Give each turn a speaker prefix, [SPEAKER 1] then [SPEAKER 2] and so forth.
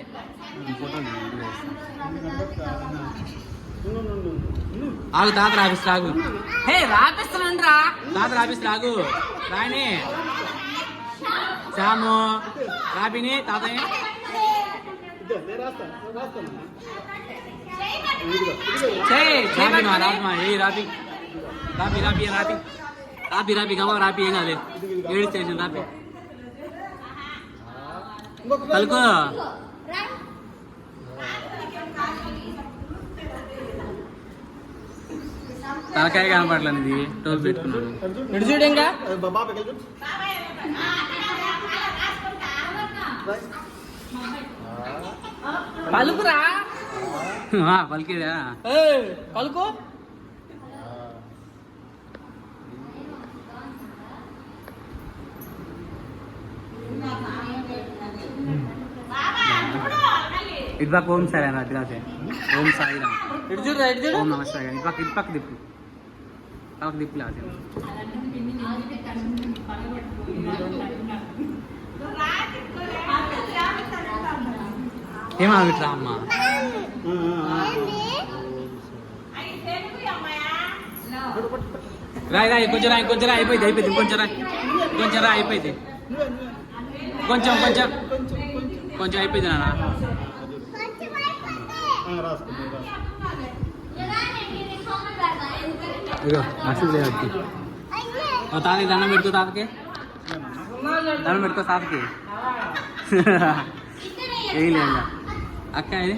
[SPEAKER 1] సరే
[SPEAKER 2] ఆగు తాత రాపిస్తా ఆగు.
[SPEAKER 1] హే రాపిస్తానండి రా.
[SPEAKER 2] తాత రాపిస్తా ఆగు. రాయని శ్యాము రాపిని తాతని రాపి రాపి రాపి రాపి రాపి రాపి రాపి గమ్మ రాపి ఏం కాదు ఏడు స్టేషన్ రాపి పలుకో. తలకాయ కనపడలేదు ఇది టోల్ పెట్టుకున్నాను.
[SPEAKER 1] ఇటు చూడు ఇంకా పలుకురా.
[SPEAKER 2] పలికేదా
[SPEAKER 1] పలుకు.
[SPEAKER 2] ఇటు పక్క ఓం సాయి అన్న అడ్డు ఓం సాయిరా.
[SPEAKER 1] ఇటు చూడు ఇటు చూడు.
[SPEAKER 2] ఓం నమస్తే ఇటు పక్క దిప్పు పక్క దిప్పు లేదు. ఏమా ఇట్లా అమ్మ రాయి రాయి కొంచెం రాయి కొంచెం రాయి అయిపోయింది అయిపోయింది కొంచెం రాయి కొంచెం రాయి అయిపోయింది కొంచెం కొంచెం కొంచెం అయిపోయింది నాన్న. ఇగో అసలు తాతకి దండం పెట్టుకో తాతకి దండం పెట్టుకో తాతకి వేయలే అక్క ఇది